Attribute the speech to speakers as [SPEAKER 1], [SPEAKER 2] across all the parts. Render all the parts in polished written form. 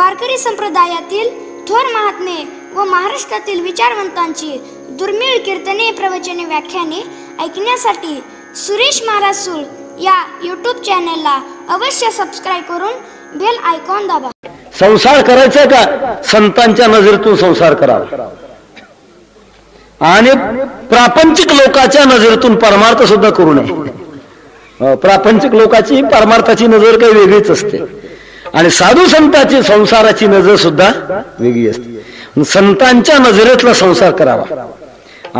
[SPEAKER 1] वारकरी संप्रदायातील थोर महात्मे व महाराष्ट्रातील विचारवंतांची दुर्मिळ कीर्तने, प्रवचने, व्याख्याने ऐकण्यासाठी सुरेश महाराज सूळ या यूट्यूब चॅनलला अवश्य सबस्क्राईब करून बेल आयकॉन दाबा.
[SPEAKER 2] संसार करायचा का? संतांच्या नजरेतून संसार करावा आणि प्रापंचिक लोकांच्या नजरेतून परमार्थ सुद्धा करू नये. प्रापंचिक लोकांची परमार्थाची नजर काही वेगळीच असते आणि साधू संतांची संसाराची नजर सुद्धा वेगळी असते. संतांच्या नजरेतला संसार करावा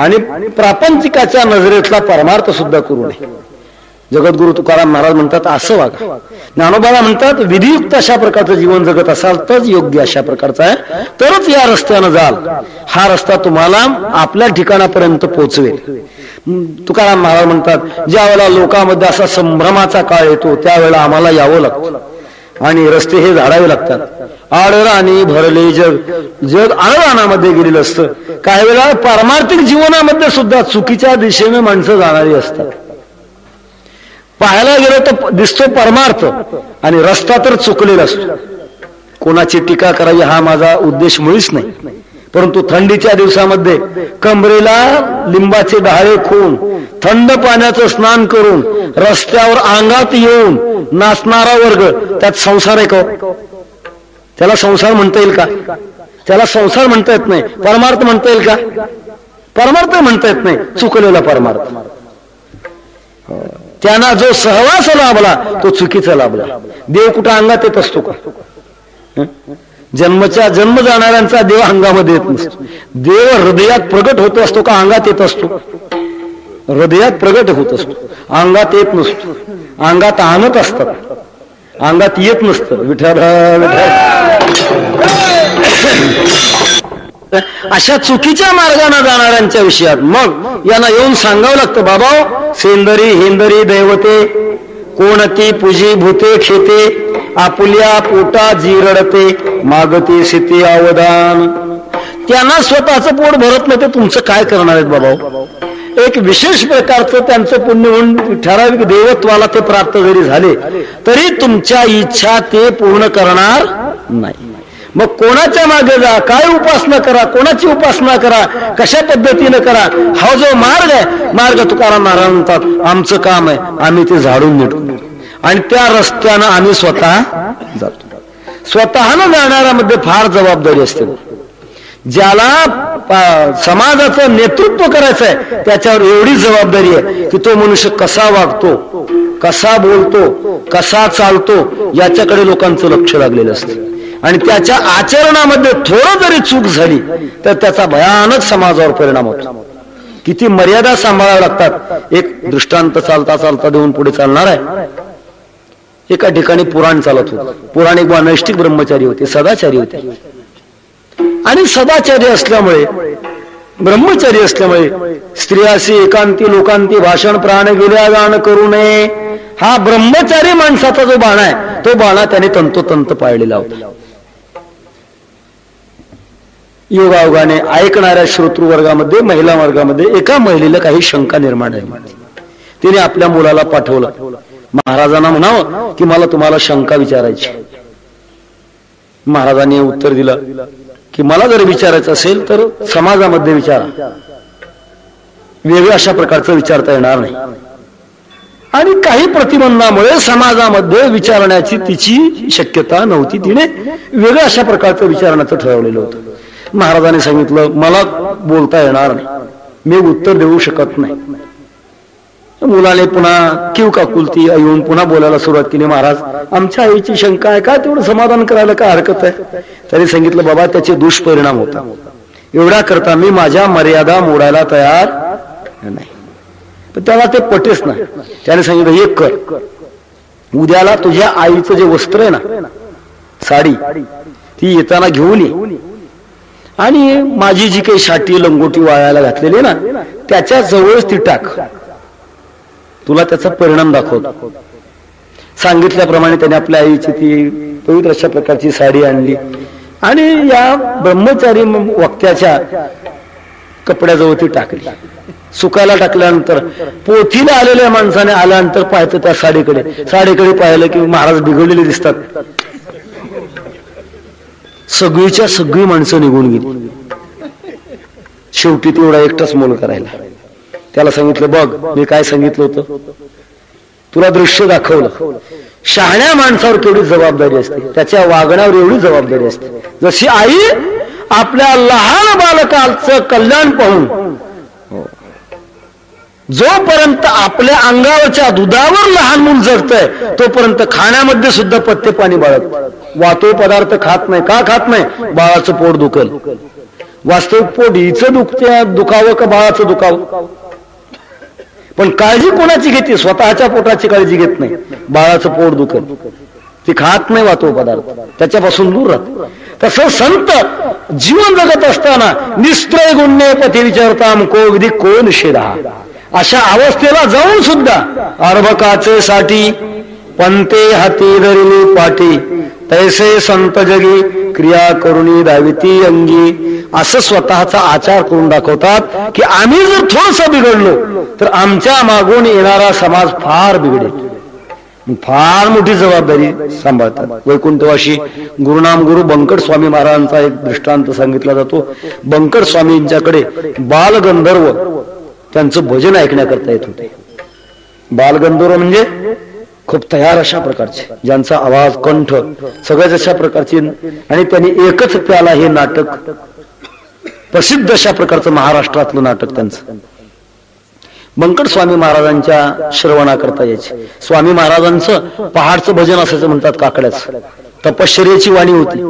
[SPEAKER 2] आणि प्रापंचिकाच्या नजरेतला परमार्थ सुद्धा करू नये. जगद्गुरु तुकाराम महाराज म्हणतात असं वागा. ज्ञानोबाला म्हणतात विधियुक्त अशा प्रकारचं जीवन जगत असाल तर योग्य अशा प्रकारचा आहे, तरच या रस्त्यानं जाल. हा रस्ता तुम्हाला आपल्या ठिकाणापर्यंत पोहोचवेल. तुकाराम महाराज म्हणतात ज्या वेळेला लोकांमध्ये असा संभ्रमाचा काळ येतो त्यावेळेला आम्हाला यावं लागतं आणि रस्ते हे झाडावे लागतात. आडराणी भरले जग, जग आडराणामध्ये गेलेलं असतं. काही वेळा पारमार्थिक जीवनामध्ये सुद्धा चुकीच्या दिशेने माणसं जाणारी असतात. पाहायला गेलो तर दिसतो परमार्थ आणि रस्ता तर चुकलेला असतो. कोणाची टीका करावी हा माझा उद्देश मुळीच नाही, परंतु थंडीच्या दिवसामध्ये कमरेला लिंबाचे डहाळे खोवून थंड पाण्याचं स्नान करून रस्त्यावर अंगात येऊन नाचणारा वर्ग, त्यात संसार आहे का? त्याला संसार म्हणता येईल का? त्याला संसार म्हणता येत नाही. परमार्थ म्हणता येईल का? परमार्थ म्हणता येत नाही. चुकलेला परमार्थ. त्यांना जो सहवास लाभला तो चुकीचा लाभला. देव कुठं अंगात येत असतो का? जन्मच्या जन्म जाणाऱ्यांचा देव अंगामध्ये येत नसतो. देव हृदयात प्रगट होत असतो का अंगात येत असतो? हृदयात प्रगट होत असतो, अंगात येत नसतो. अंगात आणत असतात, अंगात येत नसतं. विठ्ठल अशा चुकीच्या मार्गाने जाणाऱ्यांच्या विषयात मग यांना येऊन सांगावं लागतं, बाबा सेंदरी हेंदरी दैवते कोणती पूजी भूते खेते आपुल्या पोटा जीरडते मागते सिते अवदान. त्यांना स्वतःचं पोट भरत नाही, ते तुमचं काय करणार आहेत बाबा? एक विशेष प्रकारचं त्यांचं पुण्य होऊन ठराविक देवत्वाला ते प्राप्त जरी झाले तरी तुमच्या इच्छा ते पूर्ण करणार नाही. मग कोणाच्या मागे जा, काय उपासना करा, कोणाची उपासना करा, कशा पद्धतीने करा, हा जो मार्ग आहे, मार्ग तुकाराम महाराज म्हणतात आमचं काम आहे आम्ही ते झाडून नेटू आणि त्या रस्त्यानं आम्ही स्वतः जातो. स्वतःनं जाणाऱ्यामध्ये फार जबाबदारी असते. ज्याला समाजाचं नेतृत्व करायचं आहे त्याच्यावर एवढी जबाबदारी आहे की तो मनुष्य कसा वागतो, कसा बोलतो, कसा चालतो याच्याकडे लोकांचं लक्ष लागलेलं असतं आणि त्याच्या आचरणामध्ये थोडं जरी चूक झाली तर त्याचा भयानक समाजावर परिणाम होतो. किती मर्यादा सांभाळाव्या लागतात. एक दृष्टांत चालता चालता देऊन पुढे चालणार आहे. एका ठिकाणी पुराण चालत होतं. पुराण एक नैष्ठिक ब्रह्मचारी होते, सदाचारी होते आणि सदाचारी असल्यामुळे, ब्रह्मचारी असल्यामुळे स्त्रियाशी एकांती लोकांती भाषण प्राण गेल्या गाण करू नये हा ब्रह्मचारी माणसाचा जो बाणा आहे तो बाणा त्याने तंतोतंत पाळलेला होता. योगायोगाने ऐकणाऱ्या श्रोतृ वर्गामध्ये, महिला वर्गामध्ये एका महिलेला काही शंका निर्माण झाली. तिने आपल्या मुलाला पाठवलं, महाराजांना म्हणावं की मला तुम्हाला शंका विचारायची. महाराजांनी उत्तर दिलं की मला जर विचारायचं असेल तर समाजामध्ये विचारा, वेगळ्या अशा प्रकारचं विचारता येणार नाही. आणि काही प्रतिबंधामुळे समाजामध्ये विचारण्याची तिची शक्यता नव्हती. तिने वेगळ्या अशा प्रकारचं विचारण्याचं ठरवलेलं होतं. महाराजांनी सांगितलं मला बोलता येणार नाही, मी उत्तर देऊ शकत नाही. मुलाने पुन्हा किव काकुलती येऊन पुन्हा बोलायला सुरुवात केली, महाराज आमच्या आईची शंका आहे का, तेवढं समाधान करायला काय हरकत आहे? त्यांनी सांगितलं बाबा त्याचे दुष्परिणाम होता, एवढा करता मी माझ्या मर्यादा मोडायला तयार नाही. पण त्याला ते पटेच नाही. त्याने सांगितलं एक कर, उद्याला तुझ्या आईचं जे वस्त्र आहे ना, साडी, ती येताना घेऊन ये आणि माझी जी काही शाटी लंगोटी वाळायला घातलेली ना त्याच्या जवळच ती टाक, तुला त्याचा परिणाम दाखवतो. सांगितल्याप्रमाणे त्याने आपल्या आईची ती पवित्र अशा प्रकारची साडी आणली आणि या ब्रह्मचारी वक्त्याच्या कपड्याजवळ ती टाकली. सुकायला टाकल्यानंतर पोथीला आलेल्या माणसाने आल्यानंतर पाहायचं त्या साडीकडे पाहिलं की महाराज बिघडलेले दिसतात. सगळीच्या सगळी माणसं निघून गेली. शेवटी तेवढा एकटाच मोल करायला. त्याला सांगितलं, बघ मी काय सांगितलं होतं, तुला दृश्य दाखवलं. शहाण्या माणसावर केवढी जबाबदारी असते, त्याच्या वागण्यावर एवढी जबाबदारी असते. जशी आई आपल्या लहान बालकाचं कल्याण पाहून, जोपर्यंत आपल्या अंगावरच्या दुधावर लहान मूल जगतंय तोपर्यंत खाण्यामध्ये सुद्धा पथ्य पाणी बाळगत. वातो पदार्थ खात नाही. का खात नाही? बाळाचं पोट दुखल. वास्तविक पोट हिचं दुखावं का बाळाचं दुखावं? पण काळजी कोणाची घेते? स्वतःच्या पोटाची काळजी घेत नाही. बाळाचं पोट दुखल, ती खात नाही वातो पदार्थ, त्याच्यापासून दूर राहत. तसं संत जीवन जगत असताना निस्त्रय गुण्य पती विचारताम को विधी कोण निषेधा, अशा अवस्थेला जाऊन सुद्धा अर्भकाचे साठी पंते हाती धरिली पाठी, तैसे संत जगी क्रिया करुणी धाविती अंगी, असं स्वतःचा आचार करून दाखवतात की आम्ही जर थोडस बिघडलो तर आमच्या मागून येणारा समाज फार बिघडेल. फार मोठी जबाबदारी सांभाळतात. वैकुंठवाशी गुरुनाम गुरु बंकट स्वामी महाराजांचा एक दृष्टांत सांगितला जातो. बंकट स्वामींच्याकडे बालगंधर्व त्यांचं भजन ऐकण्याकरता येत होते. बालगंधर्व म्हणजे खूप तयार अशा प्रकारचे, ज्यांचा आवाज कंठ सगळ्याच अशा प्रकारचे, आणि त्यांनी एकच प्याला हे नाटक प्रसिद्ध अशा प्रकारचं महाराष्ट्रातलं नाटक त्यांचं बंकट स्वामी महाराजांच्या श्रवणाकरता यायचे. स्वामी महाराजांचं पहाडचं भजन असायचं म्हणतात, काकड्याचं. तपश्चर्याची वाणी होती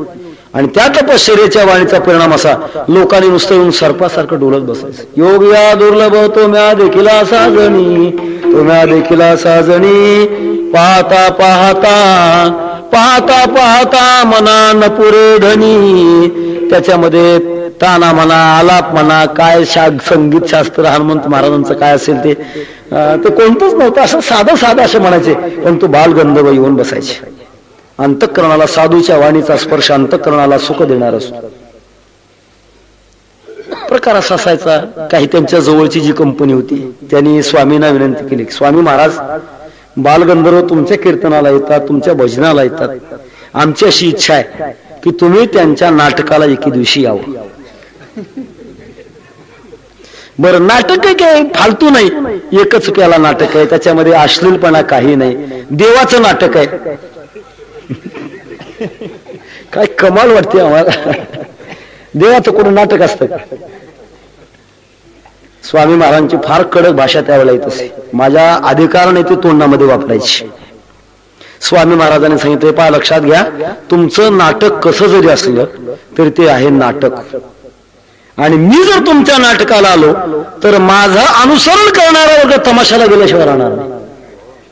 [SPEAKER 2] आणि त्या तपश्चर्याच्या वाणीचा परिणाम असा, लोकांनी नुसतं येऊन सर्पासारखं डोलत बसायचं. योग या दुर्लभ तो म्या देखिला साजणी, तो म्या देखिला साजणी, पाहता पाहता पाहता पाहता मना न पुरे धनी. त्याच्यामध्ये ताना म्हणा, आलाप म्हणा, काय संगीत शास्त्र हनुमंत महाराजांचं काय असेल ते कोणतंच नव्हतं. असं साधं साधं असं म्हणायचे, पण तो बालगंधर्व येऊन बसायचे. अंतःकरणाला साधूच्या वाणीचा स्पर्श अंतःकरणाला सुख देणार असतो. प्रकार असा असायचा. काही त्यांच्या जवळची जी कंपनी होती त्यांनी स्वामींना विनंती केली, स्वामी महाराज बालगंधर्व तुमच्या कीर्तनाला येतात, तुमच्या भजनाला येतात, आमची अशी इच्छा आहे की तुम्ही त्यांच्या नाटकाला एके दिवशी यावं. बरं, नाटक आहे काय फालतू नाही, एकच प्याला नाटक आहे, त्याच्यामध्ये अश्लीलपणा काही नाही, देवाचं नाटक आहे. काय कमाल वाटते आम्हाला, देवाचं कोण नाटक असतं का? स्वामी महाराजांची फार कडक भाषा त्यावेळेला येत असे. माझ्या अधिकाराने ते तोंडामध्ये वापरायची. स्वामी महाराजांनी सांगितले, पहा लक्षात घ्या, तुमचं नाटक कसं जरी असलं तरी ते आहे नाटक, आणि मी जर तुमच्या नाटकाला आलो तर माझं अनुसरण करणारा वर्ग तमाशाला गेल्याशिवाय राहणार नाही.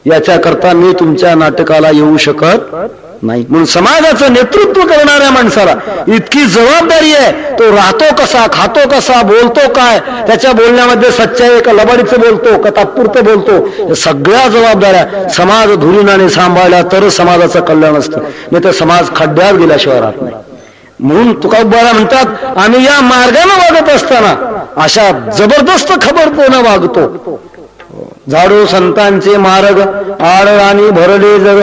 [SPEAKER 2] याच्याकरता मी तुमच्या नाटकाला येऊ शकत नाही. म्हणून समाजाचं नेतृत्व करणाऱ्या माणसाला इतकी जबाबदारी आहे, तो राहतो कसा, खातो कसा, बोलतो काय, त्याच्या बोलण्यामध्ये सच्चाई का लबाडीचं बोलतो का तात्पुरतं बोलतो, सगळ्या जबाबदाऱ्या समाज धुरीनाने सांभाळल्या तरच समाजाचं कल्याण असतं, नाही तर समाज खड्ड्यात गेल्याशिवाय राहत नाही. म्हणून तुकोबा म्हणतात, आम्ही या मार्गाने वागत असताना अशा जबरदस्त खबरतेनं वागतो. झाडो संतांचे मार्ग आड आणि भरले जग,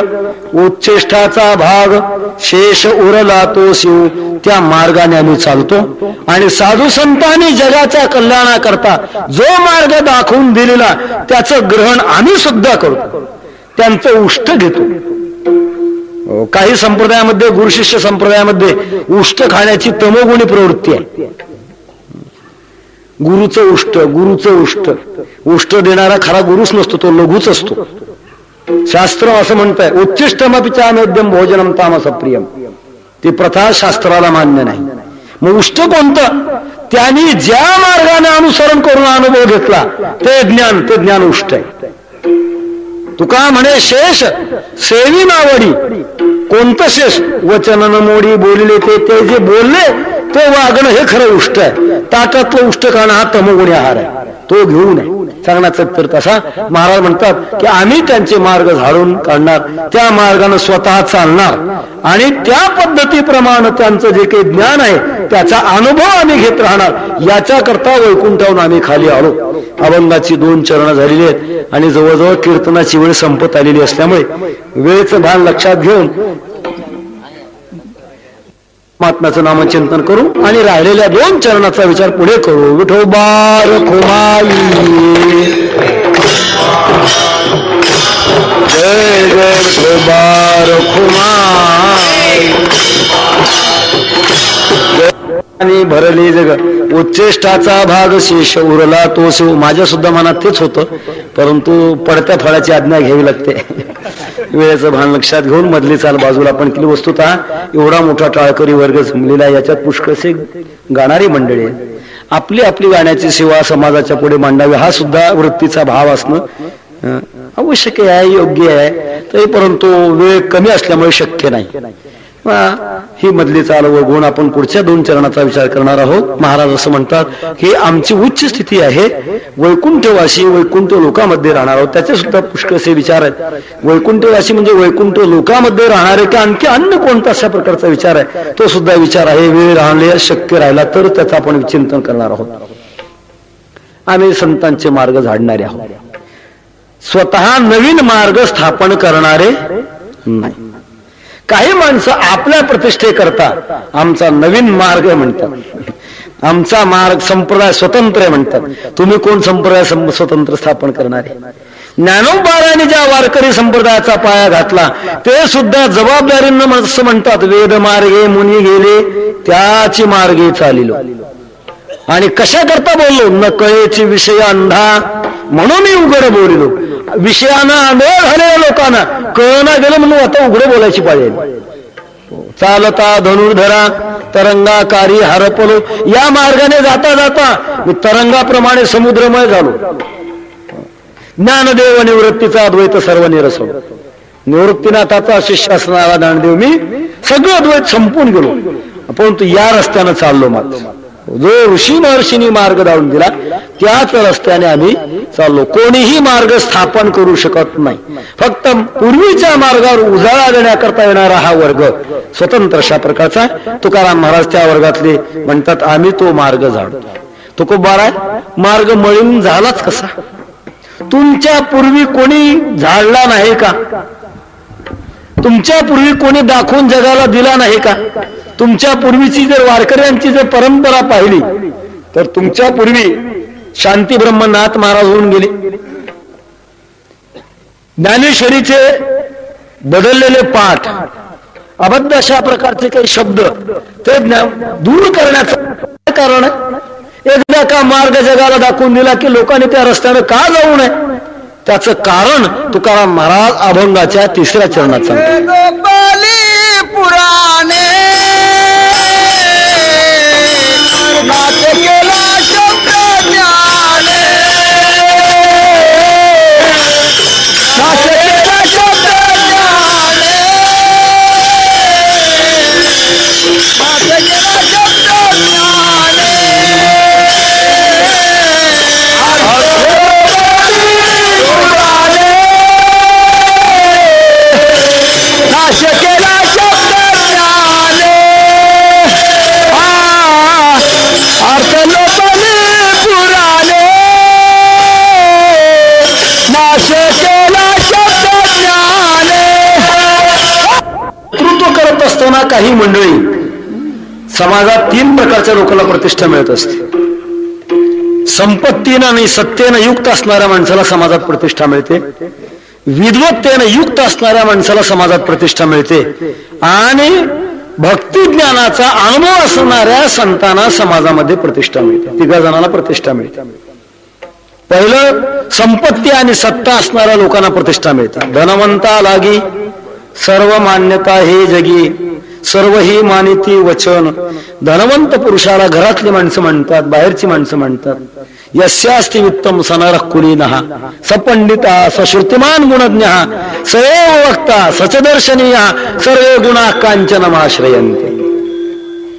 [SPEAKER 2] उच्चेष्टाचा भाग शेष उरला तो शिव, त्या मार्गाने आम्ही चालतो. आणि साधू संतांनी जगाच्या कल्याणाकरता जो मार्ग दाखवून दिलेला त्याचं ग्रहण आम्ही सुद्धा करतो, त्यांचं उष्ट घेतो. काही संप्रदायामध्ये, गुरुशिष्य संप्रदायामध्ये उष्ट खाण्याची तमोगुणी प्रवृत्ती आहे. गुरुचं उष्ट, गुरुचं उष्ट, उष्ट देणारा खरा गुरुच नसतो, तो लघुच असतो. शास्त्र असं म्हणतंय, उच्चिष्टमपिचा मध्यम भोजनम तामस प्रियम, ती प्रथा शास्त्राला मान्य नाही. मग उष्ट कोणतं? त्यांनी ज्या मार्गाने अनुसरण करून अनुभव घेतला ते ज्ञान उष्ट आहे. तुका म्हणे शेष सेवी नावडी, कोणतं शेष? वचन न मोडी बोलले ते जे बोलले ते वागणं हे खरं उष्ट आहे. ताटातलं उष्ट खाणं हा तमोगुणी आहार आहे, तो घेऊ नये. सांगण्याचा तर तसा महाराज म्हणतात की आम्ही त्यांचे मार्ग झाडून काढणार, त्या मार्गाने स्वतः चालणार आणि त्या पद्धतीप्रमाणे त्यांचं जे काही ज्ञान आहे त्याचा अनुभव आम्ही घेत राहणार. याच्याकरता वैकुंठावरून आम्ही खाली आलो. अभंगाची 2 चरणं झालेली आहेत आणि जवळजवळ कीर्तनाची वेळ संपत आलेली असल्यामुळे वेळेचं भान लक्षात घेऊन महात्म्याचं नामचिंतन करू आणि राहिलेल्या 2 चरणाचा विचार पुढे करू. विठोबा रखुमाई जय जय विठोबा रखुमाई आणि भरली जग उच्चेष्टाचा भाग शेष उरला तो शिव. माझ्या सुद्धा मनात तेच होतं, परंतु पडत्या फळाची आज्ञा घ्यावी लागते. वेळेचं भान लक्षात घेऊन मधली चाल बाजूला पण केली. वस्तुतः एवढा मोठा टाळकरी वर्ग जमलेला, याच्यात पुष्कळसे गाणारी मंडळी आहे. आपली आपली गाण्याची सेवा समाजाच्या पुढे मांडावी हा सुद्धा वृत्तीचा भाव असणं आवश्यक आहे, योग्य आहे. तरी परंतु वेळ कमी असल्यामुळे शक्य नाही. ही मधली चाल वगळून आपण पुढच्या 2 चरणाचा विचार करणार आहोत. महाराज असं म्हणतात की आमची उच्च स्थिती आहे, वैकुंठवासी वैकुंठ लोकांमध्ये राहणार आहोत. त्याचे सुद्धा पुष्कळसे विचार आहेत. वैकुंठवासी म्हणजे वैकुंठ लोकांमध्ये राहणारे का आणखी अन्य कोणता अशा प्रकारचा विचार आहे, तो सुद्धा विचार आहे. वेळ राहणे शक्य राहिला तर त्याचं आपण चिंतन करणार आहोत. आम्ही संतांचे मार्ग झाडणारे आहोत, स्वतः नवीन मार्ग स्थापन करणारे नाही. काही माणसं आपल्या प्रतिष्ठे करता आमचा नवीन मार्ग म्हणतात, आमचा मार्ग संप्रदाय स्वतंत्र म्हणतात. तुम्ही कोण संप्रदाय स्वतंत्र स्थापन करणारे? ज्ञानोबारांनी ज्या वारकरी संप्रदायाचा पाया घातला ते सुद्धा जबाबदारीनं असं म्हणतात, वेद मार्गे मुनी गेले त्याची मार्गे चालिलो. आणि कशा करता बोललो? न कळेची विषय अंधा म्हणून मी उघड बोलिलो. विषयानं आंधळ झालेल्या लोकांना कळना गेलं म्हणून आता उघड बोलायची पाहिजे. चालता धनुर्धरा तरंगाकारी हरपलो, या मार्गाने जाता जाता मी तरंगाप्रमाणे समुद्रमय झालो. ज्ञानदेव निवृत्तीचा अद्वैत सर्व निरसव, निवृत्तीनाथाचा शिष्य असणारा ज्ञानदेव मी सगळं अद्वैत संपून गेलो. परंतु या रस्त्यानं चाललो. मात्र जो ऋषी महर्षींनी मार्ग दावून दिला त्याच रस्त्याने आम्ही चाललो. कोणीही मार्ग स्थापन करू शकत नाही. फक्त पूर्वीच्या मार्गावर उजाळा देण्याकरता येणारा हा वर्ग स्वतंत्र अशा प्रकारचा. तुकाराम महाराज त्या वर्गातले म्हणतात आम्ही तो मार्ग झाडतो. तुकोबारा मार्ग मळून झालाच कसा? तुमच्या पूर्वी कोणी झाडला नाही का? तुमच्या पूर्वी कोणी दाखवून जगाला दिला नाही का? तुमच्या पूर्वीची जर वारकऱ्यांची जर परंपरा पाहिली तर तुमच्या पूर्वी शांती ब्रह्मनाथ महाराज होऊन गेले. ज्ञानेश्वरीचे बदललेले पाठ, अबद्ध अशा प्रकारचे काही शब्द ते दूर करण्याचं कारण आहे. एकदा का मार्ग जगाला दाखवून दिला की लोकांनी त्या रस्त्याने का जाऊ नये, त्याचं कारण तुकाराम महाराज अभंगाच्या 3ऱ्या चरणात सांगतात. पुराणे केला शब्द ज्ञाने, केला शब्द ज्ञाने, केला शब्द ज्ञाने, नाश केला शब्द ज्ञाने, अर्थ लोपले पुराणे, नाश केला शब्द ज्ञाने. नेतृत्व करत असताना काही मंडळी समाजात 3 प्रकारच्या लोकांना प्रतिष्ठा मिळत असते. संपत्तीनं आणि सत्तेनं युक्त असणाऱ्या माणसाला समाजात प्रतिष्ठा मिळते, विद्वत्तेनं युक्त असणाऱ्या माणसाला समाजात प्रतिष्ठा मिळते, आणि भक्ती ज्ञानाचा अनुभव असणाऱ्या संतांना समाजामध्ये प्रतिष्ठा मिळते. 3 जणांना प्रतिष्ठा मिळते. पहिलं संपत्ती आणि सत्ता असणाऱ्या लोकांना प्रतिष्ठा मिळते. धनवंता लागी सर्व मान्यता हे जगी, सर्व ही मानिती वचन. धनवंत पुरुषाला घरातली माणसं म्हणतात, बाहेरची माणसं म्हणतात. यस्यास्ति उत्तम सनरः कुलीनः सपंडिता सश्रुतिमान गुणज्ञः सएव वक्ता सचदर्शनीयः सर्वे गुणाः कांचनमाश्रयन्ते.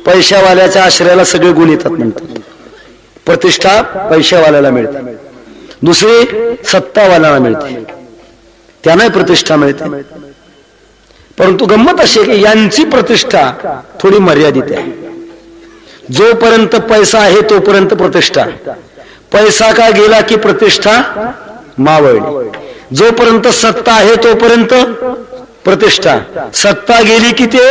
[SPEAKER 2] पैशावाल्याच्या आश्रयाला सगळे गुण येतात म्हणतात. प्रतिष्ठा पैशावाल्याला मिळते. दुसरी सत्तावाल्याला मिळते, त्यांना प्रतिष्ठा मिळते. परंतु गंमत अशी आहे की यांची प्रतिष्ठा थोडी मर्यादित आहे. जोपर्यंत पैसा आहे तोपर्यंत प्रतिष्ठा, पैसा का गेला की प्रतिष्ठा मावळली. जोपर्यंत सत्ता आहे तोपर्यंत प्रतिष्ठा, सत्ता गेली की ते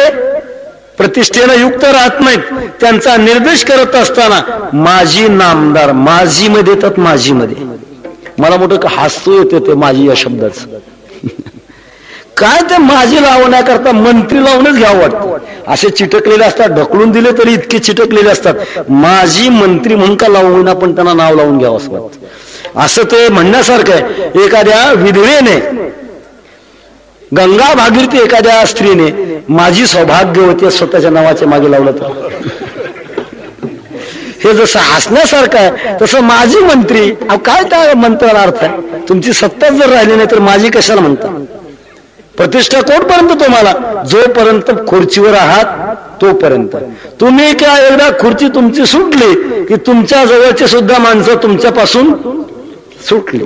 [SPEAKER 2] प्रतिष्ठेनं युक्त राहत नाहीत. त्यांचा निर्देश करत असताना माझी नामदार, माझी मध्ये येतात. माझी मध्ये मला मोठं हसू येते ते माझी या शब्दाचं. काय ते माझी लावण्याकरता मंत्री लावूनच घ्यावं वाटतं. असे चिटकलेले असतात, ढकलून दिले तरी इतके चिटकलेले असतात. माझी मंत्री म्हणून का लावून आपण त्यांना नाव लावून घ्यावं असं वाटतं. असं ते म्हणण्यासारखं आहे. एखाद्या विधवेने, गंगा भागीरथी एखाद्या स्त्रीने माझी सौभाग्यवती स्वतःच्या नावाच्या मागे लावलं तर हे जसं हसण्यासारखं आहे तसं माझी मंत्री. काय त्या मंत्राला अर्थ आहे? तुमची सत्ताच जर राहिली नाही तर माझी कशाला म्हणता? प्रतिष्ठा कोणपर्यंत तुम्हाला? जोपर्यंत खुर्चीवर आहात तोपर्यंत. तुम्ही क्या एकदा खुर्ची तुमची सुटली की तुमच्या जवळचे सुद्धा माणसं तुमच्यापासून सुटली.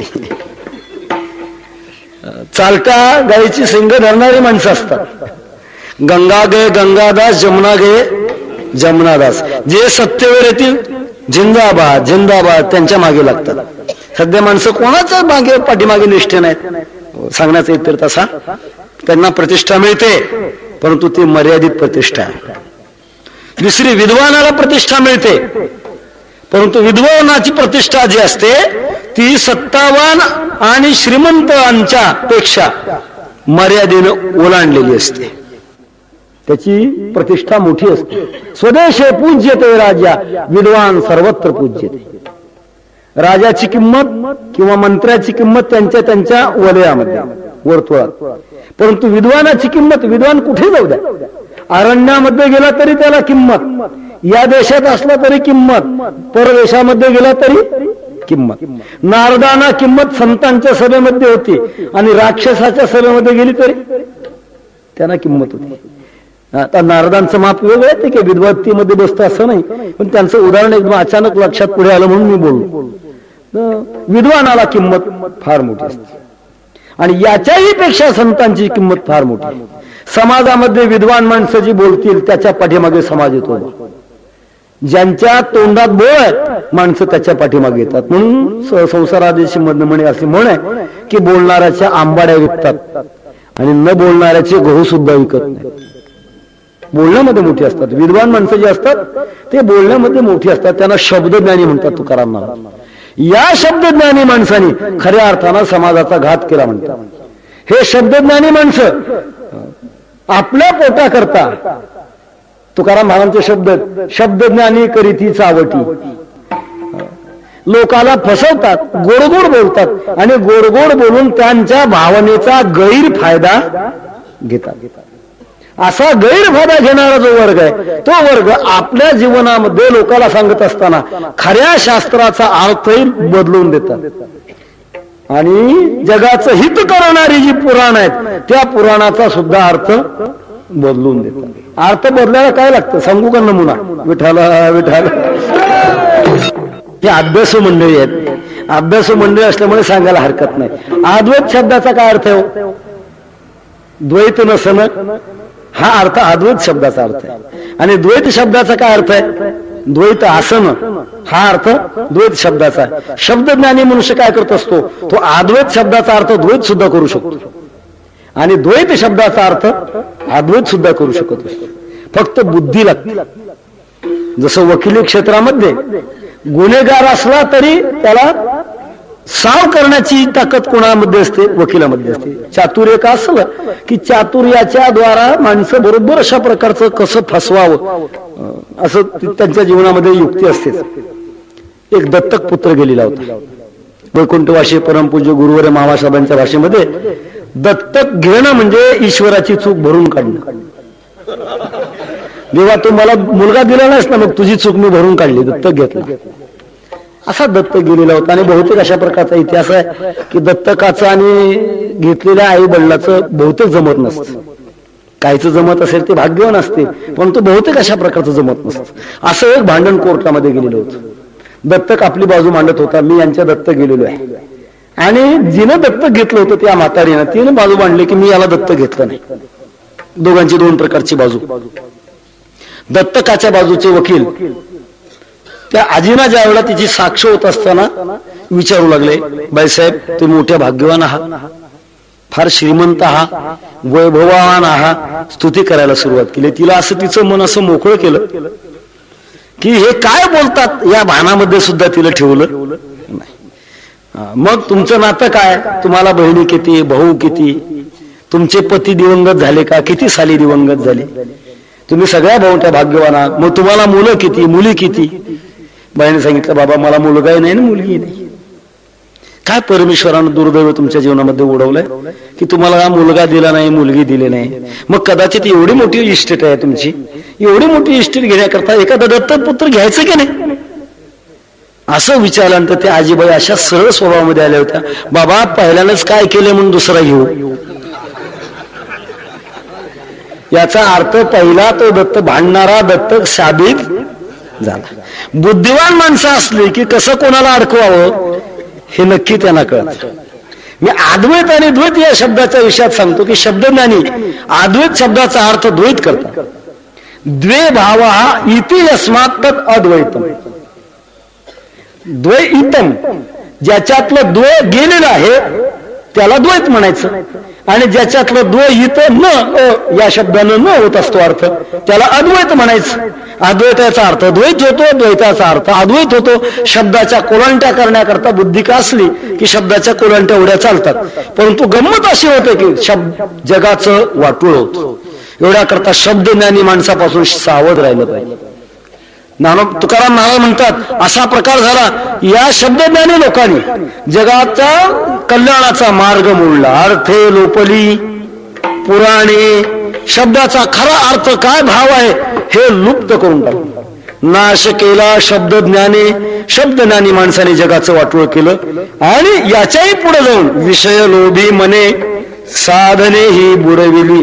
[SPEAKER 2] चालत्या गायीची सिंग धरणारी माणसं असतात. गंगा गे गंगादास, जमुना गे जमुनादास. जे सत्तेवर येतील जिंदाबाद जिंदाबाद त्यांच्या मागे लागतात. सध्या माणसं कोणाच्या मागे पाठीमागे निष्ठे नाहीत. सांगण्याचा इतर तसा त्यांना प्रतिष्ठा मिळते परंतु ती मर्यादित प्रतिष्ठा आहे. दुसरी विद्वानाला प्रतिष्ठा मिळते परंतु विद्वानाची प्रतिष्ठा जी असते ती सत्तावान आणि श्रीमंतांच्या पेक्षा मर्यादेनं ओलांडलेली असते. त्याची प्रतिष्ठा मोठी असते. स्वदेशे पूज्यते राजा, विद्वान सर्वत्र पूज्यते. राजाची किंमत किंवा मंत्र्याची किंमत त्यांच्या त्यांच्या वलयामध्ये, वर्तुळात. परंतु विद्वानाची किंमत, विद्वान कुठे जाऊ द्या, अरण्यामध्ये गेला तरी त्याला किंमत, या देशात असला तरी किंमत, परदेशामध्ये गेला तरी किंमत. नारदांना किंमत संतांच्या सभेमध्ये होती आणि राक्षसाच्या सभेमध्ये गेली तरी त्यांना किंमत होती. आता नारदांचं माप वेगळं आहे की विद्वत्तीमध्ये बसतं असं नाही, पण त्यांचं उदाहरण एकदम अचानक लक्षात पुढे आलं म्हणून मी बोललो. विद्वानाला किंमत फार मोठी असते आणि याच्याही पेक्षा संतांची किंमत फार मोठी. समाजामध्ये विद्वान माणसं जी बोलतील त्याच्या पाठीमागे समाज येतो. ज्यांच्या तोंडात बोळ आहे माणसं त्याच्या पाठीमागे येतात. म्हणून संसारादेशी म्हणे असे म्हण आहे की बोलणाऱ्याच्या आंबाड्या विकतात आणि न बोलणाऱ्याचे गहू सुद्धा विकत नाही. बोलण्यामध्ये मोठी असतात विद्वान माणसं जी असतात, ते बोलण्यामध्ये मोठी असतात. त्यांना शब्दज्ञानी म्हणतात तुकाराम महाराज. या शब्दज्ञानी माणसाने खऱ्या अर्थानं समाजाचा घात केला म्हणतात. हे शब्दज्ञानी माणसं आपल्या पोटाकरता, तुकाराम महाराजांचे शब्द, शब्दज्ञानी करीती चावटी, लोकाला फसवतात, गोडगोड बोलतात आणि गोडगोड बोलून त्यांच्या भावनेचा गैरफायदा घेतात. असा गैरफायदा घेणारा जो वर्ग आहे तो वर्ग आपल्या जीवनामध्ये लोकांना सांगत असताना खऱ्या शास्त्राचा अर्थही बदलून देतात आणि जगाचं हित करणारी जी पुराण आहेत त्या पुराणाचा सुद्धा अर्थ बदलून देतात. अर्थ बदलायला काय लागतं सांगू का नमुना? विठाला विठाला. हे अभ्यासू मंडळी आहेत. अभ्यासू मंडळी असल्यामुळे सांगायला हरकत नाही. अद्वैत शब्दाचा काय अर्थ आहे? द्वैत नसणं हा अर्थ अद्वैत शब्दाचा अर्थ आहे. आणि द्वैत शब्दाचा काय अर्थ आहे? द्वैत आसन हा अर्थ द्वैत शब्दाचा आहे. शब्दज्ञानी मनुष्य काय करत असतो? तो अद्वैत शब्दाचा अर्थ द्वैत सुद्धा करू शकतो आणि द्वैत शब्दाचा अर्थ अद्वैत सुद्धा करू शकत असतो. फक्त बुद्धी लागते. जसं वकिली क्षेत्रामध्ये गुन्हेगार असला तरी त्याला साव करण्याची ताकद कोणामध्ये असते? वकिलामध्ये असते. चातुर्य का असलं की चातुर्याच्या द्वारा माणसं बरोबर अशा प्रकारचं कसं फसवावं असं त्यांच्या जीवनामध्ये युक्ती असते. एक दत्तक पुत्र गेलेला होता. वैकुंठवासी परमपूज्य गुरुवर महासाहेबांच्या भाषेमध्ये दत्तक घेणं म्हणजे ईश्वराची चूक भरून काढणं. देवा तू मला मुलगा दिला नाहीस ना, मग तुझी चूक मी भरून काढली, दत्तक घेतलं. असा दत्तक गेलेला होता. आणि बहुतेक अशा प्रकारचा इतिहास आहे की दत्तकाचं आणि घेतलेल्या आई वडिलाचं बहुतेक जमत नसतं. काहीच जमत असेल ते भाग्यवान असते, परंतु बहुतेक अशा प्रकारचं जमत नसतं. असं एक भांडण कोर्टामध्ये गेलेलं होतं. दत्तक आपली बाजू मांडत होता, मी यांच्या दत्तक गेलेलो आहे. आणि जिनं दत्तक घेतलं होतं त्या म्हातारीनं तिने बाजू मांडली की मी याला दत्तक घेतलं नाही. दोघांची दोन प्रकारची बाजू. दत्तकाच्या बाजूचे वकील त्या आजीना ज्या वेळेला तिची साक्ष होत असताना विचारू लागले, बाईसाहेब तुम्ही मोठ्या भाग्यवान आहात, फार श्रीमंत हा, वैभवान हा, स्तुती करायला सुरुवात केली. तिला असं तिचं मन असं मोकळं केलं की हे काय बोलतात या भानामध्ये सुद्धा तिला ठेवलं. मग तुमचं नातं काय, तुम्हाला बहिणी किती, भाऊ किती, तुमचे पती दिवंगत झाले का, किती साली दिवंगत झाले, तुम्ही सगळ्या भाऊंच्या भाग्यवान आहात, मग तुम्हाला मुलं किती, मुली किती. बाईने सांगितलं बाबा मला मुलगाही नाही ना मुलगी नाही. काय परमेश्वरानं दुर्दैव तुमच्या जीवनामध्ये उडवलंय की तुम्हाला मुलगा दिला नाही, मुलगी दिली नाही. मग कदाचित एवढी मोठी इस्टेट आहे तुमची, एवढी मोठी इस्टेट घेण्याकरता एखादा दत्तपुत्र घ्यायचं की नाही, असं विचारल्यानंतर त्या आजीबाई अशा सरळ स्वभावामध्ये आल्या होत्या. बाबा पहिल्यानंच काय केलं म्हणून दुसरा घेऊ, याचा अर्थ पहिला तो दत्त भांडणारा दत्तक साबित झाला. बुद्धिवान माणसं असली की कसं कोणाला अडकवावं हे नक्की त्यांना कळत. मी अद्वैत आणि द्वैत या शब्दाच्या विषयात सांगतो की शब्दज्ञानी अद्वैत शब्दाचा अर्थ द्वैत करतात. द्वे भाव इति यस्मात् तत् अद्वैतम, द्वैतम ज्याच्यातलं द्वय गेलेलं आहे त्याला द्वैत म्हणायचं, आणि ज्याच्यातलं द्वैत न या शब्दानं न होत असतो अर्थ त्याला अद्वैत म्हणायचं. अद्वैताचा अर्थ द्वैत होतो, द्वैताचा अर्थ अद्वैत होतो. शब्दाच्या कोलांट्या करण्याकरता बुद्धी का असली की शब्दाच्या कोलांट्या उड्या चालतात, परंतु गंमत अशी होते की जगाचं वाटोळ होतं. एवढ्या करता शब्दज्ञानी माणसापासून सावध राहिलं पाहिजे. तुकाराम महाराज म्हणतात असा प्रकार झाला, या शब्दज्ञानी लोकांनी जगाचा कल्याणाचा मार्ग मोडला. अर्थे लोपली पुराणे, शब्दाचा खरा अर्थ काय भाव आहे हे लुप्त करून टाकलं. नाश केला शब्दज्ञाने, शब्दज्ञानी माणसाने जगाचं वाटोळ केलं. आणि याच्याही पुढे जाऊन विषय लोभी मने साधने ही बुडविली.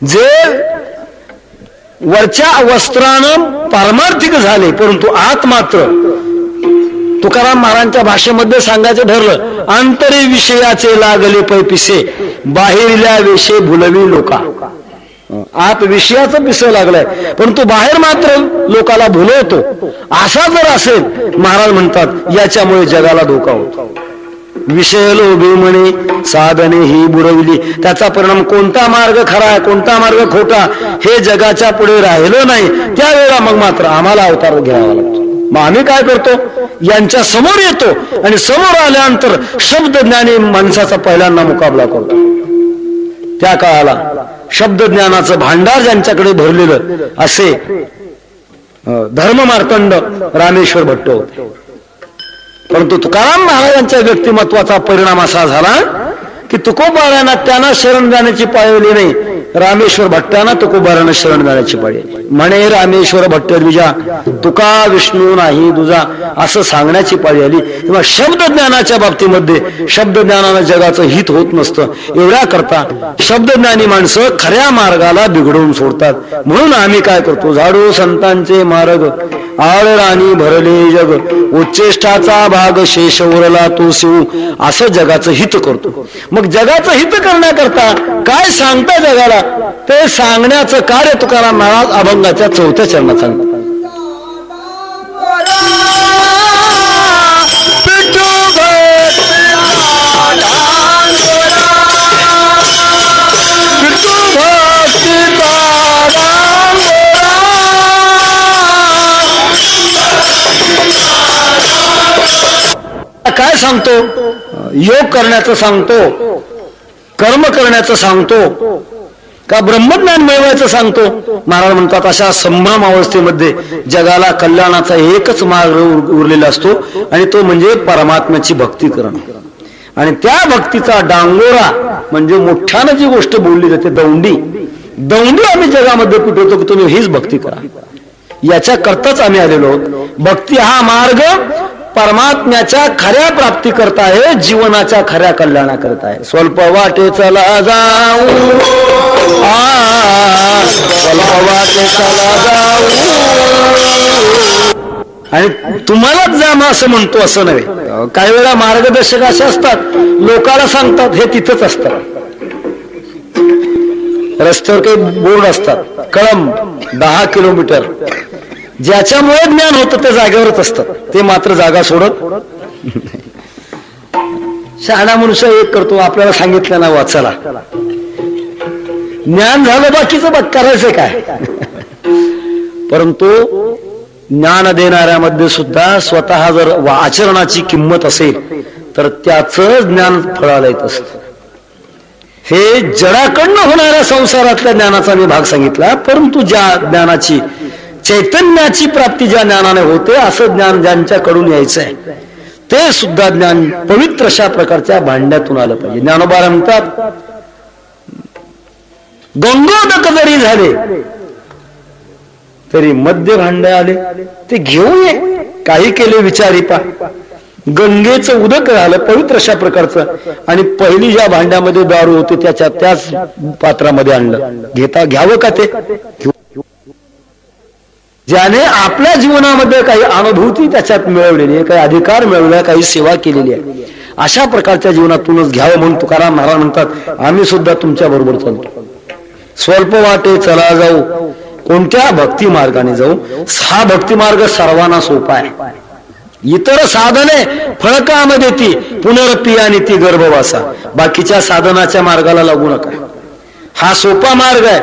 [SPEAKER 2] जे वरच्या वस्त्रानं पारमार्थिक झाले परंतु आत मात्र तुकाराम महाराजांच्या भाषेमध्ये सांगायचं ठरलं, आंतरी विषयाचे लागले पैपिसे, बाहेरल्या विषय भुलवी लोका. आत विषयाचं पिसं लागलंय परंतु बाहेर मात्र लोकाला भुलवतो. असा जर असेल महाराज म्हणतात याच्यामुळे जगाला धोका होतो. विषय लोभी म्हणे साधने ही बुडविली. त्याचा परिणाम कोणता मार्ग खरा आहे कोणता मार्ग खोटा हे जगाच्या पुढे राहिलं नाही. त्यावेळेला मग मात्र आम्हाला अवतार घ्यावा लागतो. मग आम्ही काय करतो, यांच्या समोर येतो आणि समोर आल्यानंतर शब्दज्ञानी माणसाचा पहिल्यांदा मुकाबला करतो. त्या काळाला शब्दज्ञानाचं भांडार ज्यांच्याकडे भरलेलं असे धर्ममार्तंड रामेश्वर भट्ट होते. परंतु तुकाराम महाराजांच्या व्यक्तिमत्वाचा परिणाम असा झाला की तुकोबारांना त्यांना शरण जाण्याची पाळली नाही, रामेश्वर भट्टांना तुकोबारांना शरण जाण्याची पाळली. म्हणे रामेश्वर भट्ट द्विजा तुका विष्णू नाही दुजा, असं सांगण्याची पाळी आली. तेव्हा शब्दज्ञानाच्या बाबतीमध्ये शब्दज्ञानानं जगाचं हित होत नसतं. एवढ्या करता शब्दज्ञानी माणसं खऱ्या मार्गाला बिघडवून सोडतात. म्हणून आम्ही काय करतो, झाडू संतांचे मार्ग आळ राणी भरले जग, उच्चेष्टाचा भाग शेष उरला तो शिव, असं जगाचं हित करतो. मग जगाचं हित करण्याकरता काय सांगता जगाला ते सांगण्याचं कार्य तुकाराम महाराज अभंगाच्या 4थ्या चरणात सांगतात. काय सांगतो, योग करण्याचं सांगतो, कर्म करण्याचं सांगतो का ब्रह्मज्ञान मिळवायचं सांगतो. महाराज म्हणतात अशा संभ्रम अवस्थेमध्ये जगाला कल्याणाचा एकच मार्ग उरलेला असतो आणि तो म्हणजे परमात्म्याची भक्ती करणं. आणि त्या भक्तीचा डांगोरा म्हणजे मोठ्यानं जी गोष्ट बोलली जाते दौंडी, दौंडी आम्ही जगामध्ये कुठवतो की तुम्ही हीच भक्ती करा. याच्या करताच आम्ही आलेलो आहोत. भक्ती हा मार्ग परमात्म्याच्या खऱ्या प्राप्ती करता आहे, जीवनाच्या खऱ्या कल्याणा करता आहे. स्वल्प वाटे चला जाऊ, स्वल्प वाटे चला जाऊ, आणि तुम्हालाच जा मग असं म्हणतो असं नव्हे. काही वेळा मार्गदर्शक असे असतात लोकांना सांगतात हे तिथंच असतात. रस्त्यावर काही बोर्ड असतात, कळम 10 किलोमीटर, ज्याच्यामुळे ज्ञान होतं ते जागेवरच असतात, ते मात्र जागा सोडत. शहाणा मनुष्य एक करतो, आपल्याला सांगितलं ना वाचायला, ज्ञान झालं बाकीचं बघ करायचं काय. परंतु ज्ञान देणाऱ्यामध्ये सुद्धा स्वतः जर आचरणाची किंमत असेल तर त्याच ज्ञान फळाला येत असत. हे जडाकडनं होणाऱ्या संसारातल्या ज्ञानाचा मी भाग सांगितला, परंतु ज्या ज्ञानाची चैतन्याची प्राप्ती ज्या ज्ञानाने होते असं ज्ञान ज्यांच्याकडून यायचं आहे ते सुद्धा ज्ञान पवित्र अशा प्रकारच्या भांड्यातून आलं पाहिजे. ज्ञानोबा म्हणतात गंगोदक जरी झाले तरी मध्य भांडे आले, ते घेऊन ये, काही केले विचारी पा. गंगेचं उदक झालं पवित्र अशा प्रकारचं, आणि पहिली ज्या भांड्यामध्ये दारू होती त्याच पात्रामध्ये आणलं. घ्यावं का ते? ज्याने आपल्या जीवनामध्ये काही अनुभूती त्याच्यात मिळवलेली आहे, काही अधिकार मिळवला, काही सेवा केलेली आहे, अशा प्रकारच्या जीवनातूनच घ्यावं म्हणून तुकाराम महाराज म्हणतात आम्ही सुद्धा तुमच्या बरोबर चालतो. स्वल्प वाटे चला जाऊ, कोणत्या भक्ती मार्गाने जाऊ? हा भक्ती मार्ग सर्वांना सोपा आहे. इतर साधने फळकामध्ये ती पुनरपी आणि ती गर्भवासा, बाकीच्या साधनाच्या मार्गाला लागू नका. हा सोपा मार्ग आहे.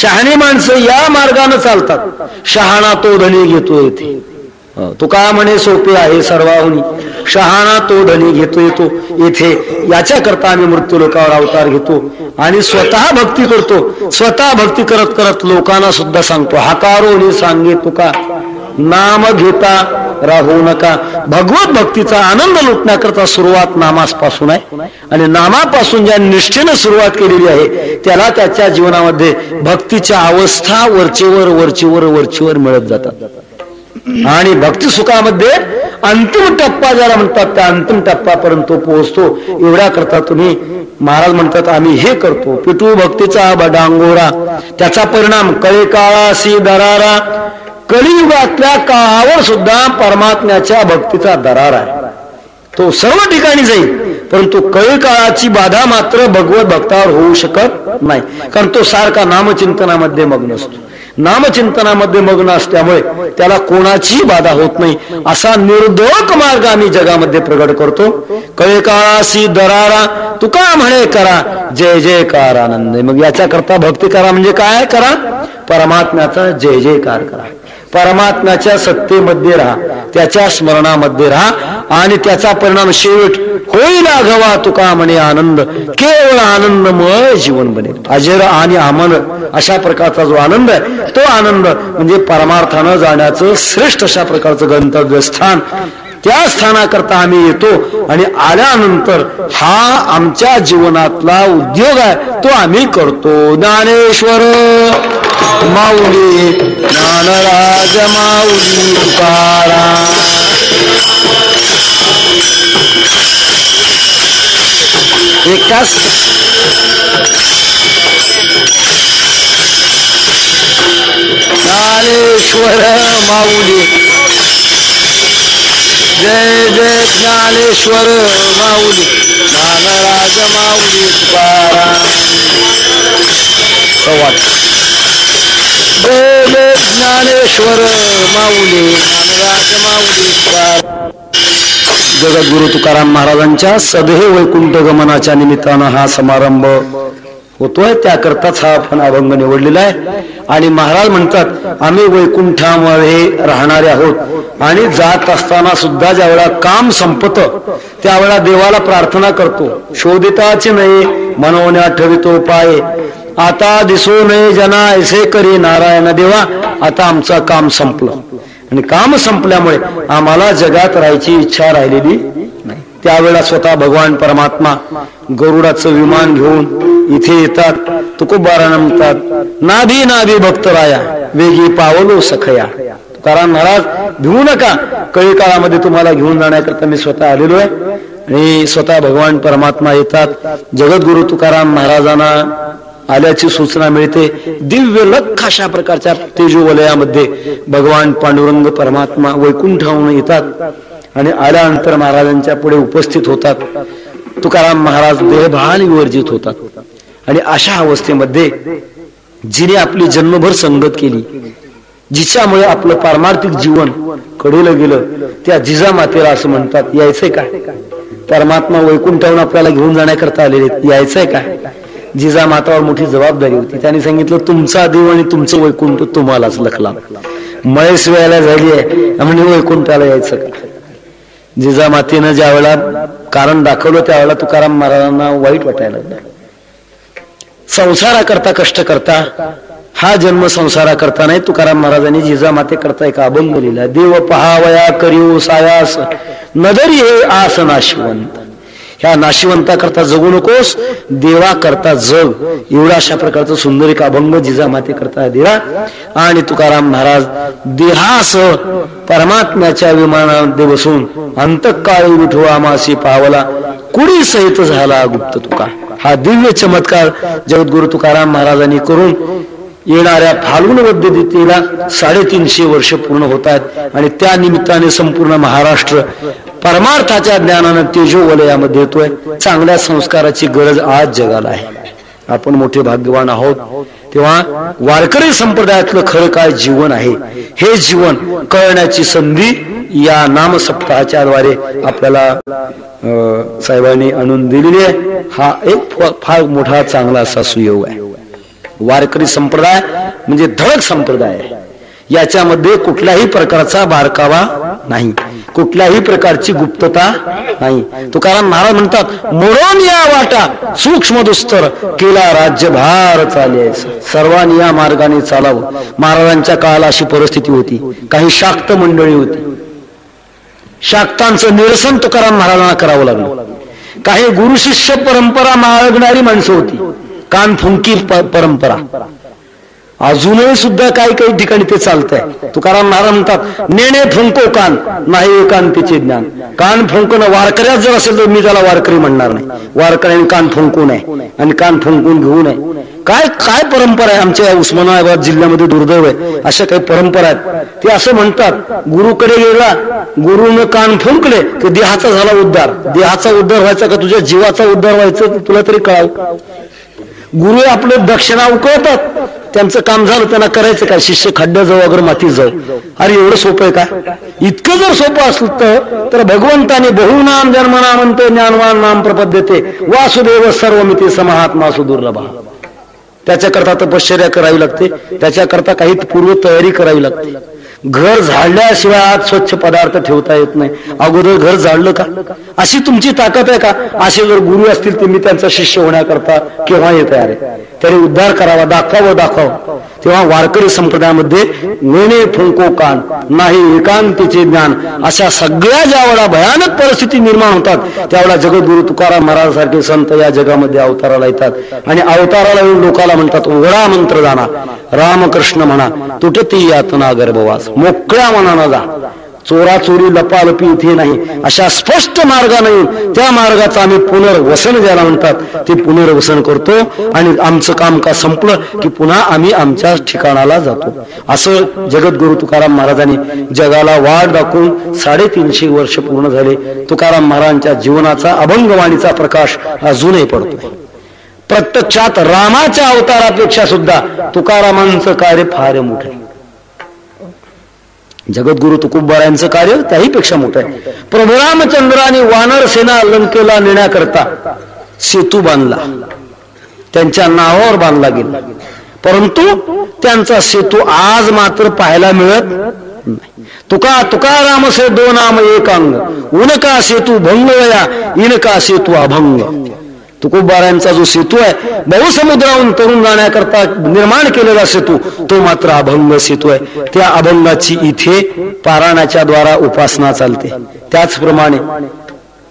[SPEAKER 2] शहाणी माणसं या मार्गाने चालतात. शहाणा तो धनी घेतो येथे. तुका म्हणे सोपे आहे सर्वाहुनी, शहाणा तो धनी घेतो येतो येथे. याच्या करता आम्ही मृत्यू लोकावर अवतार घेतो आणि स्वतः भक्ती करतो. स्वतः भक्ती करत करत लोकांना सुद्धा सांगतो. हाकारो सांगे तुका नाम घेता राहू नका. भगवत भक्तीचा आनंद लुटण्याकरता सुरुवात नामापासून आहे, आणि नामापासून ज्या निष्ठेने सुरुवात केलेली आहे त्याला त्याच्या जीवनामध्ये भक्तीच्या अवस्था वरचेवर वरचेवर वरचेवर मिळत जातात. आणि भक्ती सुखामध्ये अंतिम टप्पा ज्याला म्हणतात त्या अंतिम टप्प्यापर्यंत पोहोचतो. एवढ्या करता तुम्ही महाराज म्हणतात आम्ही हे करतो. पिटू भक्तीचा बडांगोरा, त्याचा परिणाम कळे काळासी दरारा. कलियुगातल्या काळावर सुद्धा परमात्म्याच्या भक्तीचा दरार आहे. तो सर्व ठिकाणी जाईल, परंतु कळी काळाची बाधा मात्र भगवत भक्तावर होऊ शकत नाही, कारण तो सारखा नामचिंतनामध्ये मग्न असतो. नामचिंतनामध्ये मग्न असल्यामुळे त्याला कोणाची बाधा होत नाही. असा निर्दोष मार्ग आम्ही जगामध्ये प्रगट करतो. कळे काळासी दरारा तुका म्हणे करा जय जयकार आनंद. मग याच्या करता भक्ती करा म्हणजे काय करा? परमात्म्याचा जय जयकार करा. परमात्म्याच्या सत्तेमध्ये राहा, त्याच्या स्मरणामध्ये राहा, आणि त्याचा परिणाम शेवट होईल आघवा तुका म्हणे आनंद. केवळ आनंदमय जीवन बनेल. अजर आणि अमर अशा प्रकारचा जो आनंद आहे तो आनंद म्हणजे परमार्थानं जाण्याचं श्रेष्ठ अशा प्रकारचं गंतव्य स्थान. त्या स्थानाकरता आम्ही येतो आणि आल्यानंतर हा आमच्या जीवनातला उद्योग आहे तो आम्ही करतो. ज्ञानेश्वर माऊली ज्ञानराज माऊली तुकाराम. एकाच ज्ञानेश्वर माऊली जय जय ज्ञानेश्वर माऊली ज्ञानराज माऊली तुकाराम. जय जय ज्ञानेश्वर माऊली ज्ञानराज माऊली तुकाराम. जगद्गुरु तुकाराम महाराजांच्या सदैव वैकुंठ गमनाच्या निमित्तानं हा समारंभ होतोय. त्याकरताच हा आपण अभंग निवडलेला आहे. आणि महाराज म्हणतात आम्ही वैकुंठामध्ये राहणारे आहोत, आणि जात असताना सुद्धा ज्यावेळा काम संपतं त्यावेळा देवाला प्रार्थना करतो. शोधिताचे नाही मनवण्या ठवितो पाये, आता दिसू नये जना ऐसे करी नारायण देवा. आता आमचं काम संपलं, आणि काम संपल्यामुळे आम्हाला जगात राहायची इच्छा राहिलेली नाही. त्यावेळेला स्वतः भगवान परमात्मा गरुडाचं विमान घेऊन इथे येतात. तुकोबारानं म्हणतात नाभी नाभी भक्तराया वेगी पावलो सखया. तुकाराम महाराज भिवू नका, कळी काळामध्ये तुम्हाला घेऊन जाण्याकरता मी स्वतः आलेलो आहे. आणि स्वतः भगवान परमात्मा येतात. जगद्गुरु तुकाराम महाराजांना आल्याची सूचना मिळते. दिव्य लख अशा प्रकारच्या तेजोवलयामध्ये भगवान पांडुरंग परमात्मा वैकुंठाहून येतात आणि आल्यानंतर महाराजांच्या पुढे उपस्थित होतात. तुकाराम महाराज देहभान विवर्जित होतात. आणि अशा अवस्थेमध्ये जिने आपली जन्मभर संगत केली, जिच्यामुळे आपलं पारमार्थिक जीवन कडेला गेलं, त्या जिजामातेला असं म्हणतात यायचंय काय? परमात्मा वैकुंठावरून आपल्याला घेऊन जाण्याकरता आलेले, यायचंय काय? जिजामातावर मोठी जबाबदारी होती. त्यांनी सांगितलं तुमचा देव आणि तुमचं वैकुंठ तुम्हालाच लखला. मळेस वेळेला झाली आहे म्हणजे वैकुंठाला यायचं का? जिजामातेनं ज्या वेळेला कारण दाखवलं त्यावेळेला तुकाराम महाराजांना वाईट वाटायला लागलं. संसाराकरता कष्ट करता, हा जन्म संसाराकरता नाही. तुकाराम महाराजांनी जिजामाते करता एक अभंग लिहिला. देव पहावया करियो सायास नदरी हे आस नाशिवंत. ह्या नाशिवंताकरता जगू नकोस, देवा करता जग. एवढा अशा प्रकारचा सुंदर एक अभंग जिजामाते करता दिला. आणि तुकाराम महाराज देहासह परमात्म्याच्या विमानामध्ये बसून अंतकाळी विठोबा मासी पावला कुडी सहित झाला गुप्त तुका. हा दिव्य चमत्कार जगद्गुरु तुकाराम महाराजांनी करून येणाऱ्या फाल्गुन वद्य तिथीला 350 वर्ष पूर्ण होत आहेत. आणि त्या निमित्ताने संपूर्ण महाराष्ट्र परमार्थाच्या ज्ञानानं तेजोवलयामध्ये येतोय. चांगल्या संस्काराची गरज आज जगाला आहे. आपण मोठे भाग्यवान आहोत. तेव्हा वारकरी संप्रदायातलं खरं काय जीवन आहे, हे जीवन कळण्याची संधी या नाम सप्ताहाच्या द्वारे आपल्याला साहेबांनी आणून दिलेली आहे. हा एक फार मोठा चांगला असा सुयोग आहे. वारकरी संप्रदाय म्हणजे धडक संप्रदाय आहे. याच्यामध्ये कुठल्याही प्रकारचा बारकावा नाही, कुठल्याही प्रकारची गुप्तता नाही. तुकाराम महाराज म्हणतात मोडून या वाटा सूक्ष्म दुस्तर केला राज्यभार चालायचा. सर्वांनी या मार्गाने चालावं. महाराजांच्या काळाला अशी परिस्थिती होती. काही शाक्त मंडळी होती. शाक्तांचं निरसन तुकाराम महाराजांना करावं लागलं. काही गुरु शिष्य परंपरा माळगणारी माणसं होती. कान फुंकी परंपरा अजूनही सुद्धा काही काही ठिकाणी ते चालतंय. तुकाराम महाराज म्हणतात नेणे फुंको कान नाही एकांतीचे ज्ञान. कान फुंकणं वारकऱ्यात जर असेल तर मी त्याला वारकरी म्हणणार नाही. वारकऱ्याने कान फुंकू नये आणि कान फुंकून घेऊ नये. काय काय परंपरा आहे आमच्या उस्मानाबाद जिल्ह्यामध्ये दुर्दैव आहे. अशा काही परंपरा आहेत. ते असं म्हणतात गुरुकडे गेला, गुरुनं कान फुंकले की देहाचा झाला उद्धार. देहाचा उद्धार व्हायचा का तुझ्या जीवाचा उद्धार व्हायचं तुला तरी कळावं. गुरु आपले दक्षिणा उकळतात, त्यांचं काम झालं, त्यांना करायचं काय? शिष्य खड्ड्यात जाऊ अगर मातीत जाऊ. अरे एवढं सोपं आहे का? इतकं जर सोपं असलं तर भगवंताने बहुनाम जन्मनामंत ज्ञानवान नाम प्रपद्यते वासुदेव सर्वमिती समहात्मा सुदुर्लभा. त्याच्याकरता तपश्चर्या करावी लागते. त्याच्याकरता काही पूर्व तयारी करावी लागते. घर झाडल्याशिवाय आत स्वच्छ पदार्थ ठेवता येत नाही. अगोदर घर झाडलं का? अशी तुमची ताकद आहे का? असे जर गुरु असतील तर मी त्यांचा शिष्य होण्याकरता केव्हा येत आहे. तरी उद्धार करावा, दाखवावं. तेव्हा वारकरी संप्रदायामध्ये नेणे फुंको कान नाही एकांतीचे ज्ञान. अशा सगळ्या ज्यावेळा भयानक परिस्थिती निर्माण होतात त्यावेळा जगद्गुरु तुकाराम महाराज सारखे संत या जगामध्ये अवताराला येतात. आणि अवताराला येऊन लोकाला म्हणतात उघडा मंत्र जाणा, रामकृष्ण म्हणा, तुटती यातना गर्भवास, मोकळ्या मनानं जा. चोरा चोरी लपालपी इथे नाही. अशा स्पष्ट मार्गाने येऊन त्या मार्गाचं आम्ही पुनर्वसन ज्याला म्हणतात ते पुनर्वसन करतो. आणि आमचं काम का संपलं की पुन्हा आम्ही आमच्या ठिकाणाला जातो. असं जगद्गुरु तुकाराम महाराजांनी जगाला वाट दाखवून 350 वर्ष पूर्ण झाले. तुकाराम महाराजांच्या जीवनाचा अभंगवाणीचा प्रकाश अजूनही पडतो. प्रत्यक्षात रामाच्या अवतारापेक्षा सुद्धा तुकारामांचं कार्य फार मोठं आहे. जगद्गुरु तुकोबारायांचं कार्य त्याहीपेक्षा मोठं आहे. प्रभू रामचंद्राने वानर सेना लंकेला नेण्याकरता सेतू बांधला, त्यांच्या नावावर बांधला गेला. परंतु त्यांचा सेतू आज मात्र पाहायला मिळत नाही. तुकाराम से दो नाम एक अंग, उनका सेतू भंग वया इनका सेतू अभंग. तुकोबारायांचा जो सेतू आहे बहुसमुद्रावरून तरुण जाण्याकरता निर्माण केलेला सेतू तो मात्र अभंग सेतू आहे. त्या अभंगाची इथे पारायणाच्या द्वारा उपासना चालते. त्याचप्रमाणे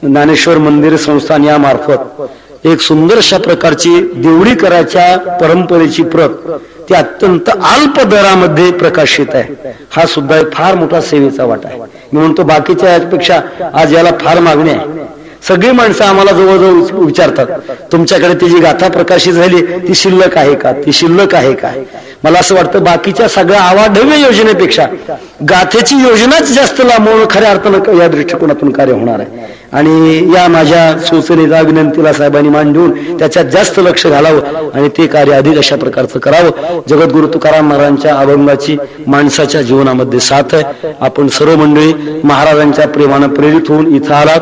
[SPEAKER 2] ज्ञानेश्वर मंदिर संस्थान या मार्फत एक सुंदर अशा प्रकारची देवडी करायच्या परंपरेची प्रत ती अत्यंत अल्प दरामध्ये प्रकाशित आहे. हा सुद्धा एक फार मोठा सेवेचा वाटा आहे. मी म्हणतो बाकीच्या यापेक्षा आज याला फार मागणी आहे. सगळी माणसं आम्हाला जवळजवळ विचारतात तुमच्याकडे ती जी गाथा प्रकाशित झाली ती शिल्लक आहे का, ती शिल्लक आहे का. मला असं वाटतं बाकीच्या सगळ्या आवाढव्य योजनेपेक्षा गाथेची योजनाच जास्त लांबवणं खऱ्या अर्थानं या दृष्टिकोनातून कार्य होणार आहे. आणि या माझ्या सूचनेला विनंतीला साहेबांनी मान देऊन त्याच्यात जास्त लक्ष घालावं आणि ते कार्य अधिक अशा प्रकारचं करावं. जगद्गुरु तुकाराम महाराजांच्या अभंगाची माणसाच्या जीवनामध्ये साथ आहे. आपण सर्व मंडळी महाराजांच्या प्रेमानं प्रेरित होऊन इथं आलात.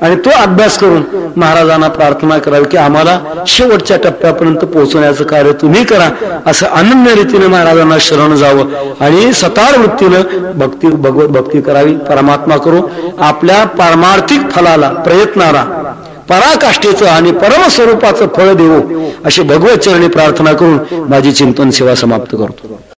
[SPEAKER 2] आणि तो अभ्यास करून महाराजांना प्रार्थना करावी की आम्हाला शेवटच्या टप्प्यापर्यंत पोहोचण्याचं कार्य तुम्ही करा, असं अनन्य रीतीने महाराजांना शरण जावं आणि सतार वृत्तीनं भगवत भक्ती करावी. परमात्मा करू आपल्या पारमार्थिक फलाला प्रयत्नाला पराकाष्ठेचं आणि परमस्वरूपाचं फळ देवो अशी भगवत चरणी प्रार्थना करून माझी चिंतन सेवा समाप्त करतो.